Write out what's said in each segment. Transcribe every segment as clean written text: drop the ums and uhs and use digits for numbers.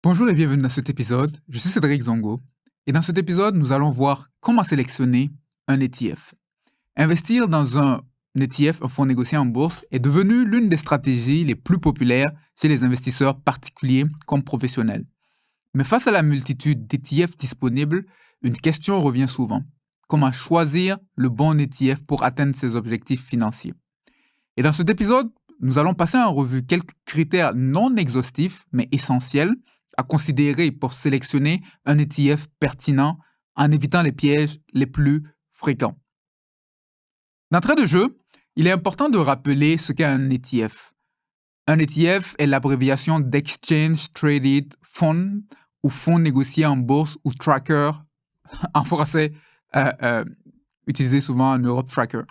Bonjour et bienvenue dans cet épisode. Je suis Cédric Zongo et dans cet épisode, nous allons voir comment sélectionner un ETF. Investir dans un ETF, un fonds négocié en bourse, est devenu l'une des stratégies les plus populaires chez les investisseurs particuliers comme professionnels. Mais face à la multitude d'ETF disponibles, une question revient souvent. Comment choisir le bon ETF pour atteindre ses objectifs financiers? Et dans cet épisode, nous allons passer en revue quelques critères non exhaustifs mais essentiels à considérer pour sélectionner un ETF pertinent en évitant les pièges les plus fréquents. D'entrée de jeu, il est important de rappeler ce qu'est un ETF. Un ETF est l'abréviation d'Exchange Traded Fund ou fonds négocié en bourse ou tracker, en français utilisé souvent en Europe, tracker.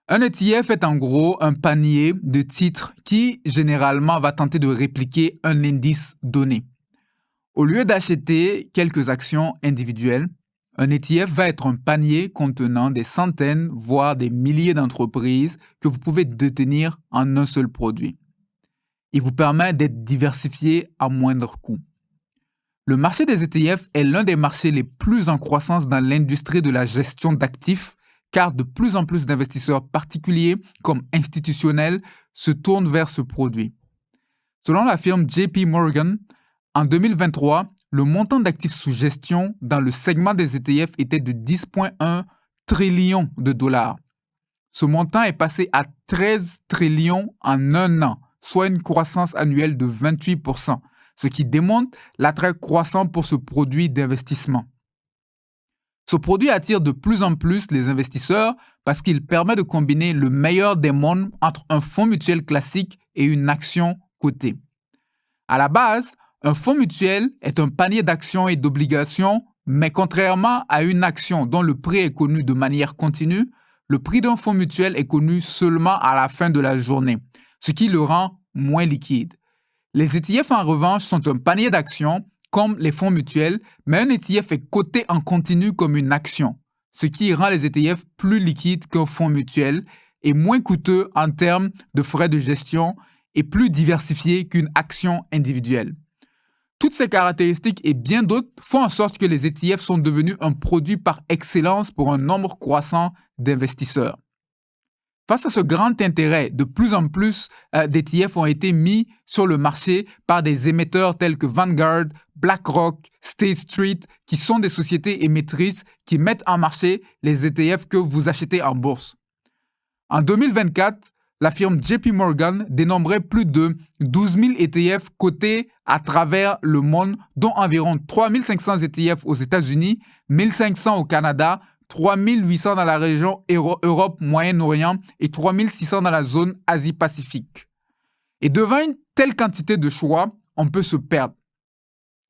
Un ETF est en gros un panier de titres qui généralement va tenter de répliquer un indice donné. Au lieu d'acheter quelques actions individuelles, un ETF va être un panier contenant des centaines, voire des milliers d'entreprises que vous pouvez détenir en un seul produit. Il vous permet d'être diversifié à moindre coût. Le marché des ETF est l'un des marchés les plus en croissance dans l'industrie de la gestion d'actifs, car de plus en plus d'investisseurs particuliers comme institutionnels se tournent vers ce produit. Selon la firme JP Morgan, en 2023, le montant d'actifs sous gestion dans le segment des ETF était de 10,1 trillions de dollars. Ce montant est passé à 13 trillions en un an, soit une croissance annuelle de 28%, ce qui démontre l'attrait croissant pour ce produit d'investissement. Ce produit attire de plus en plus les investisseurs parce qu'il permet de combiner le meilleur des mondes entre un fonds mutuel classique et une action cotée. À la base, un fonds mutuel est un panier d'actions et d'obligations, mais contrairement à une action dont le prix est connu de manière continue, le prix d'un fonds mutuel est connu seulement à la fin de la journée, ce qui le rend moins liquide. Les ETF en revanche sont un panier d'actions comme les fonds mutuels, mais un ETF est coté en continu comme une action, ce qui rend les ETF plus liquides qu'un fonds mutuel et moins coûteux en termes de frais de gestion et plus diversifiés qu'une action individuelle. Toutes ces caractéristiques et bien d'autres font en sorte que les ETF sont devenus un produit par excellence pour un nombre croissant d'investisseurs. Face à ce grand intérêt, de plus en plus d'ETF ont été mis sur le marché par des émetteurs tels que Vanguard, BlackRock, State Street, qui sont des sociétés émettrices qui mettent en marché les ETF que vous achetez en bourse. En 2024, la firme JP Morgan dénombrait plus de 12 000 ETF cotés à travers le monde, dont environ 3 500 ETF aux États-Unis, 1 500 au Canada, 3 800 dans la région Europe, Moyen-Orient et 3 600 dans la zone Asie-Pacifique. Et devant une telle quantité de choix, on peut se perdre.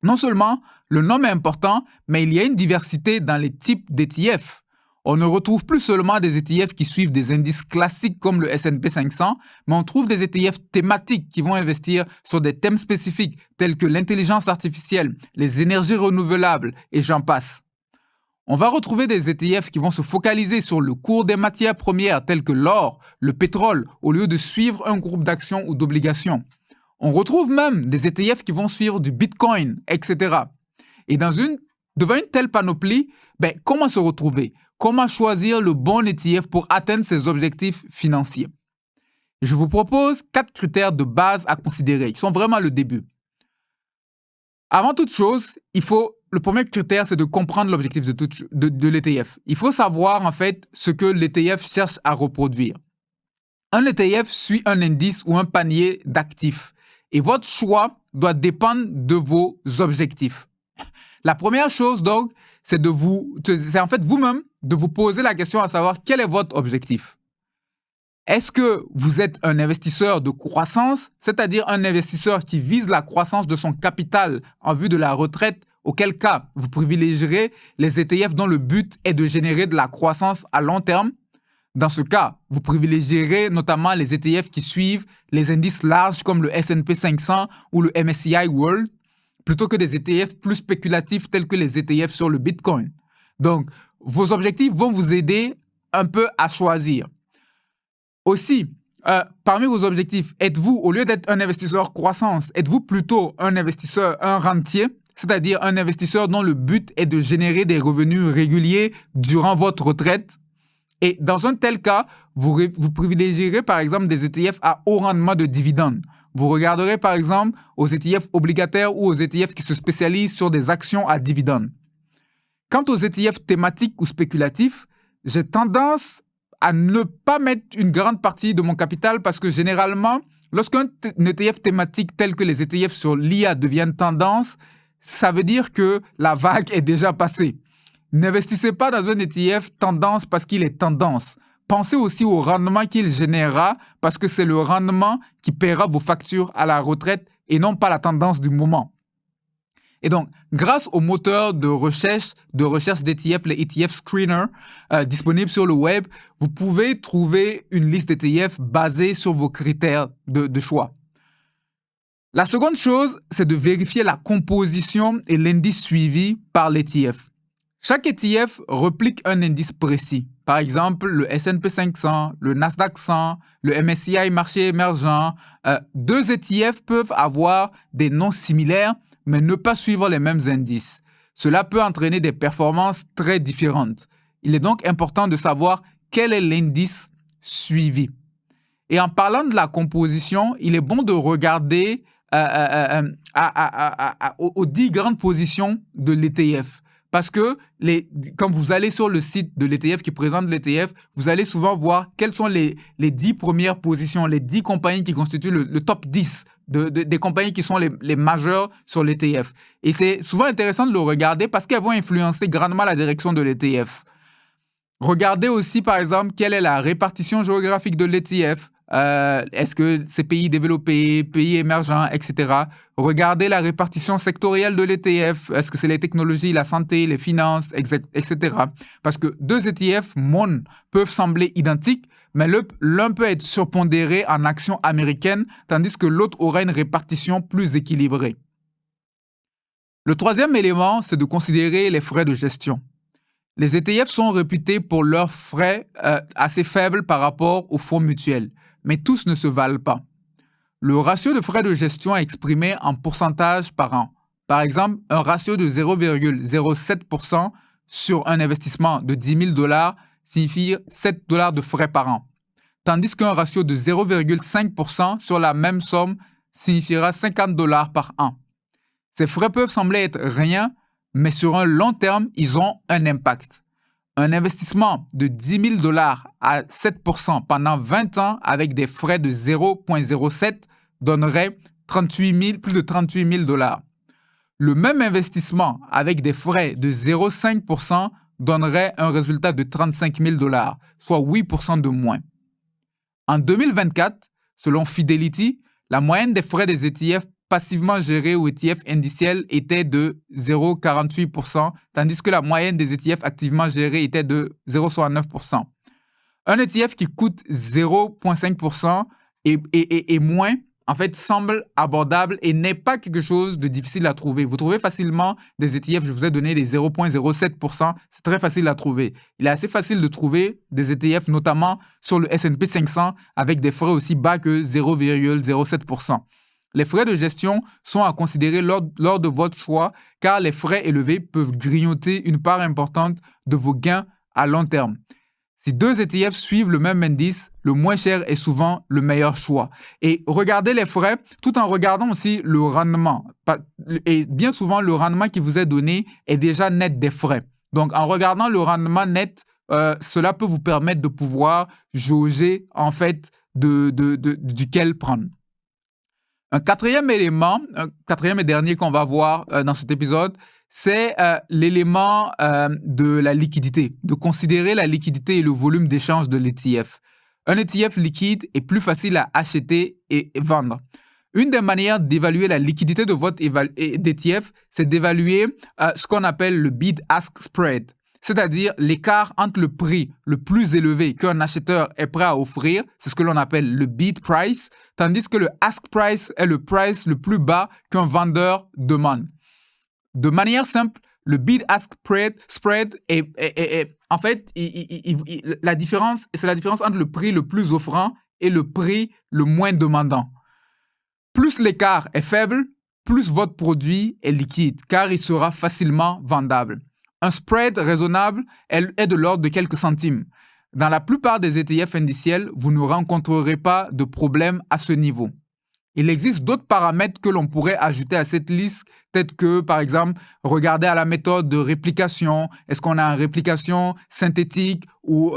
Non seulement le nombre est important, mais il y a une diversité dans les types d'ETF. On ne retrouve plus seulement des ETF qui suivent des indices classiques comme le S&P 500, mais on trouve des ETF thématiques qui vont investir sur des thèmes spécifiques tels que l'intelligence artificielle, les énergies renouvelables et j'en passe. On va retrouver des ETF qui vont se focaliser sur le cours des matières premières telles que l'or, le pétrole, au lieu de suivre un groupe d'actions ou d'obligations. On retrouve même des ETF qui vont suivre du Bitcoin, etc. Et devant une telle panoplie, comment se retrouver? Comment choisir le bon ETF pour atteindre ses objectifs financiers? Je vous propose 4 critères de base à considérer. Ils sont vraiment le début. Avant toute chose, le premier critère, c'est de comprendre l'objectif de l'ETF. Il faut savoir en fait ce que l'ETF cherche à reproduire. Un ETF suit un indice ou un panier d'actifs et votre choix doit dépendre de vos objectifs. La première chose donc, c'est en fait vous-même de vous poser la question à savoir quel est votre objectif. Est-ce que vous êtes un investisseur de croissance, c'est-à-dire un investisseur qui vise la croissance de son capital en vue de la retraite, auquel cas vous privilégierez les ETF dont le but est de générer de la croissance à long terme? Dans ce cas, vous privilégierez notamment les ETF qui suivent les indices larges comme le S&P 500 ou le MSCI World, plutôt que des ETF plus spéculatifs tels que les ETF sur le Bitcoin. Donc, vos objectifs vont vous aider un peu à choisir. Aussi, parmi vos objectifs, êtes-vous, au lieu d'être un investisseur croissance, êtes-vous plutôt un investisseur, un rentier, c'est-à-dire un investisseur dont le but est de générer des revenus réguliers durant votre retraite? Et dans un tel cas, vous privilégierez par exemple des ETF à haut rendement de dividendes. Vous regarderez par exemple aux ETF obligataires ou aux ETF qui se spécialisent sur des actions à dividendes. Quant aux ETF thématiques ou spéculatifs, j'ai tendance à ne pas mettre une grande partie de mon capital parce que généralement, lorsqu'un ETF thématique tel que les ETF sur l'IA deviennent tendance, ça veut dire que la vague est déjà passée. N'investissez pas dans un ETF tendance parce qu'il est tendance. Pensez aussi au rendement qu'il générera parce que c'est le rendement qui paiera vos factures à la retraite et non pas la tendance du moment. Et donc, grâce au moteur de recherche d'ETF, les ETF Screener, disponibles sur le web, vous pouvez trouver une liste d'ETF basée sur vos critères de choix. La seconde chose, c'est de vérifier la composition et l'indice suivi par l'ETF. Chaque ETF replique un indice précis. Par exemple, le S&P 500, le Nasdaq 100, le MSCI marché émergent. Deux ETF peuvent avoir des noms similaires, mais ne pas suivre les mêmes indices. Cela peut entraîner des performances très différentes. Il est donc important de savoir quel est l'indice suivi. Et en parlant de la composition, il est bon de regarder aux 10 grandes positions de l'ETF. Parce que quand vous allez sur le site de l'ETF qui présente l'ETF, vous allez souvent voir quelles sont les 10 premières positions, les 10 compagnies qui constituent le top 10 des compagnies qui sont les majeures sur l'ETF. Et c'est souvent intéressant de le regarder parce qu'elles vont influencer grandement la direction de l'ETF. Regardez aussi, par exemple, quelle est la répartition géographique de l'ETF. Est-ce que c'est pays développés, pays émergents, etc. Regardez la répartition sectorielle de l'ETF. Est-ce que c'est les technologies, la santé, les finances, etc. Parce que deux ETF MON peuvent sembler identiques, mais l'un peut être surpondéré en actions américaines, tandis que l'autre aura une répartition plus équilibrée. Le troisième élément, c'est de considérer les frais de gestion. Les ETF sont réputés pour leurs frais assez faibles par rapport aux fonds mutuels. Mais tous ne se valent pas. Le ratio de frais de gestion est exprimé en pourcentage par an. Par exemple, un ratio de 0,07% sur un investissement de $10 000 signifie $7 de frais par an. Tandis qu'un ratio de 0,5% sur la même somme signifiera $50 par an. Ces frais peuvent sembler être rien, mais sur un long terme, ils ont un impact. Un investissement de $10 000 à 7% pendant 20 ans avec des frais de 0,07 donnerait plus de $38 000. Le même investissement avec des frais de 0,5% donnerait un résultat de $35 000, soit 8% de moins. En 2024, selon Fidelity, la moyenne des frais des ETF passivement gérés ou ETF indiciels était de 0,48%, tandis que la moyenne des ETF activement gérés était de 0,69%. Un ETF qui coûte 0,5% et moins, en fait, semble abordable et n'est pas quelque chose de difficile à trouver. Vous trouvez facilement des ETF, je vous ai donné les 0,07%, c'est très facile à trouver. Il est assez facile de trouver des ETF, notamment sur le S&P 500, avec des frais aussi bas que 0,07%. Les frais de gestion sont à considérer lors de votre choix car les frais élevés peuvent grignoter une part importante de vos gains à long terme. Si deux ETF suivent le même indice, le moins cher est souvent le meilleur choix. Et regardez les frais tout en regardant aussi le rendement. Et bien souvent, le rendement qui vous est donné est déjà net des frais. Donc, en regardant le rendement net, cela peut vous permettre de pouvoir jauger en fait duquel prendre. Un quatrième élément, un quatrième et dernier qu'on va voir dans cet épisode, c'est l'élément de la liquidité, de considérer la liquidité et le volume d'échange de l'ETF. Un ETF liquide est plus facile à acheter et vendre. Une des manières d'évaluer la liquidité de votre ETF, c'est d'évaluer ce qu'on appelle le bid-ask spread, c'est-à-dire l'écart entre le prix le plus élevé qu'un acheteur est prêt à offrir, c'est ce que l'on appelle le bid price, tandis que le ask price est le price le plus bas qu'un vendeur demande. De manière simple, le bid-ask spread est en fait la différence, c'est la différence entre le prix le plus offrant et le prix le moins demandant. Plus l'écart est faible, plus votre produit est liquide, car il sera facilement vendable. Un spread raisonnable est de l'ordre de quelques centimes. Dans la plupart des ETF indiciels, vous ne rencontrerez pas de problème à ce niveau. Il existe d'autres paramètres que l'on pourrait ajouter à cette liste, peut-être que, par exemple, regarder à la méthode de réplication. Est-ce qu'on a une réplication synthétique ou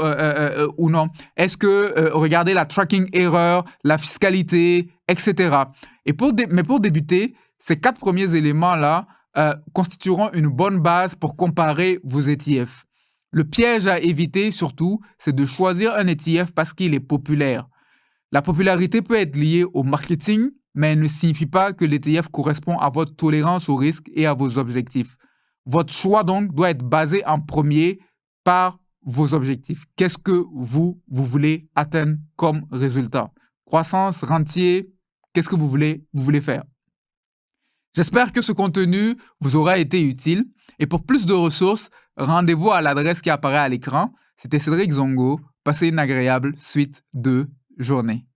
non? Est-ce que regarder la tracking error, la fiscalité, etc. Mais pour débuter, ces 4 premiers éléments-là constitueront une bonne base pour comparer vos ETF. Le piège à éviter, surtout, c'est de choisir un ETF parce qu'il est populaire. La popularité peut être liée au marketing, mais elle ne signifie pas que l'ETF correspond à votre tolérance au risque et à vos objectifs. Votre choix, donc, doit être basé en premier par vos objectifs. Qu'est-ce que vous voulez atteindre comme résultat? Croissance, rentier, qu'est-ce que vous voulez faire? J'espère que ce contenu vous aura été utile. Et pour plus de ressources, rendez-vous à l'adresse qui apparaît à l'écran. C'était Cédric Zongo. Passez une agréable suite de journée.